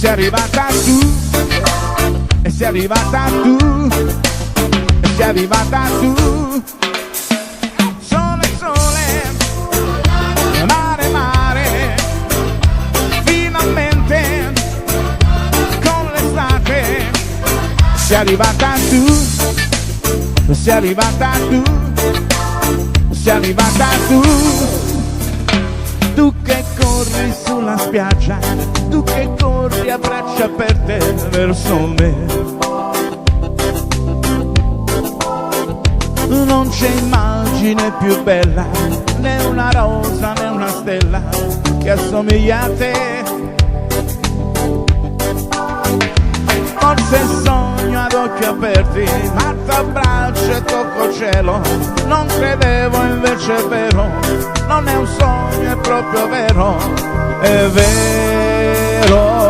sei arrivata tu, e sei arrivata tu, e sei arrivata tu. Sole, sole, mare, mare, finalmente con l'estate sei arrivata tu, sei arrivata tu, sei arrivata tu. Tu che corri sulla spiaggia, tu che corri a braccia aperte verso me. Non c'è immagine più bella, né una rosa né una stella che assomiglia a te. Forse sogno ad occhi aperti, ma t'abbraccio e tocco cielo. Non credevo invece è vero, non è un sogno, è proprio vero, è vero.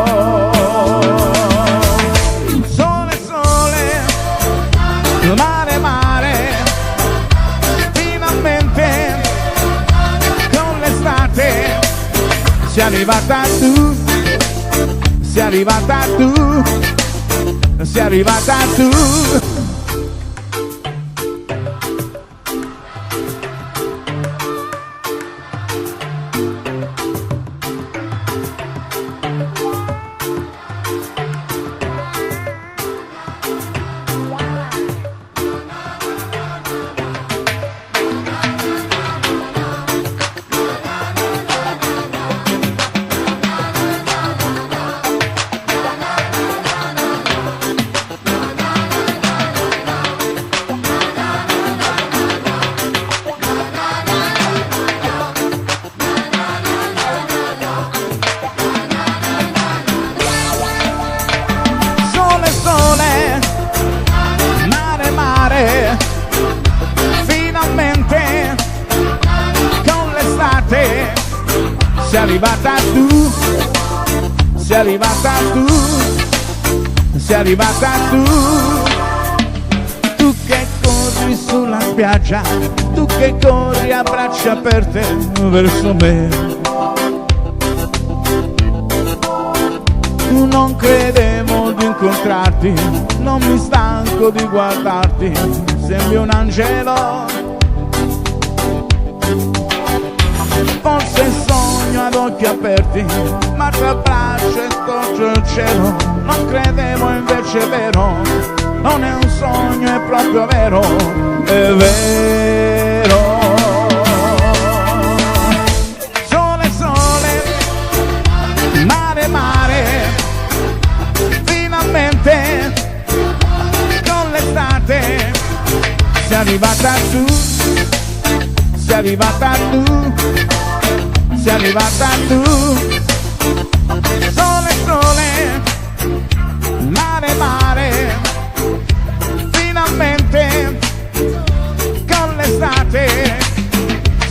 Sole, sole, mare, mare, finalmente con l'estate sei arrivata tu, sei arrivata tu, sei arrivata tu. Sei arrivata tu, sei arrivata tu, sei arrivata tu. Tu che corri sulla spiaggia, tu che corri a braccia aperte verso me. Tu non credevo di incontrarti, non mi stanco di guardarti, sembri un angelo. Forse sogno ad occhi aperti, ma t'abbraccio e tocco il cielo. Non credevo invece è vero, non è un sogno, è proprio vero, è vero. Sole, sole, mare, mare, finalmente con l'estate sei arrivata tu, sei arrivata tu, sei arrivata tu. Sole, sole, mare, mare, finalmente con l'estate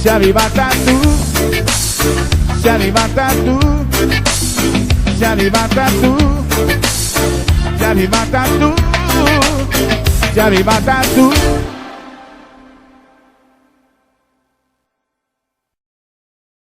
sei arrivata tu, sei arrivata tu, sei arrivata tu, sei arrivata tu, sei arrivata tu.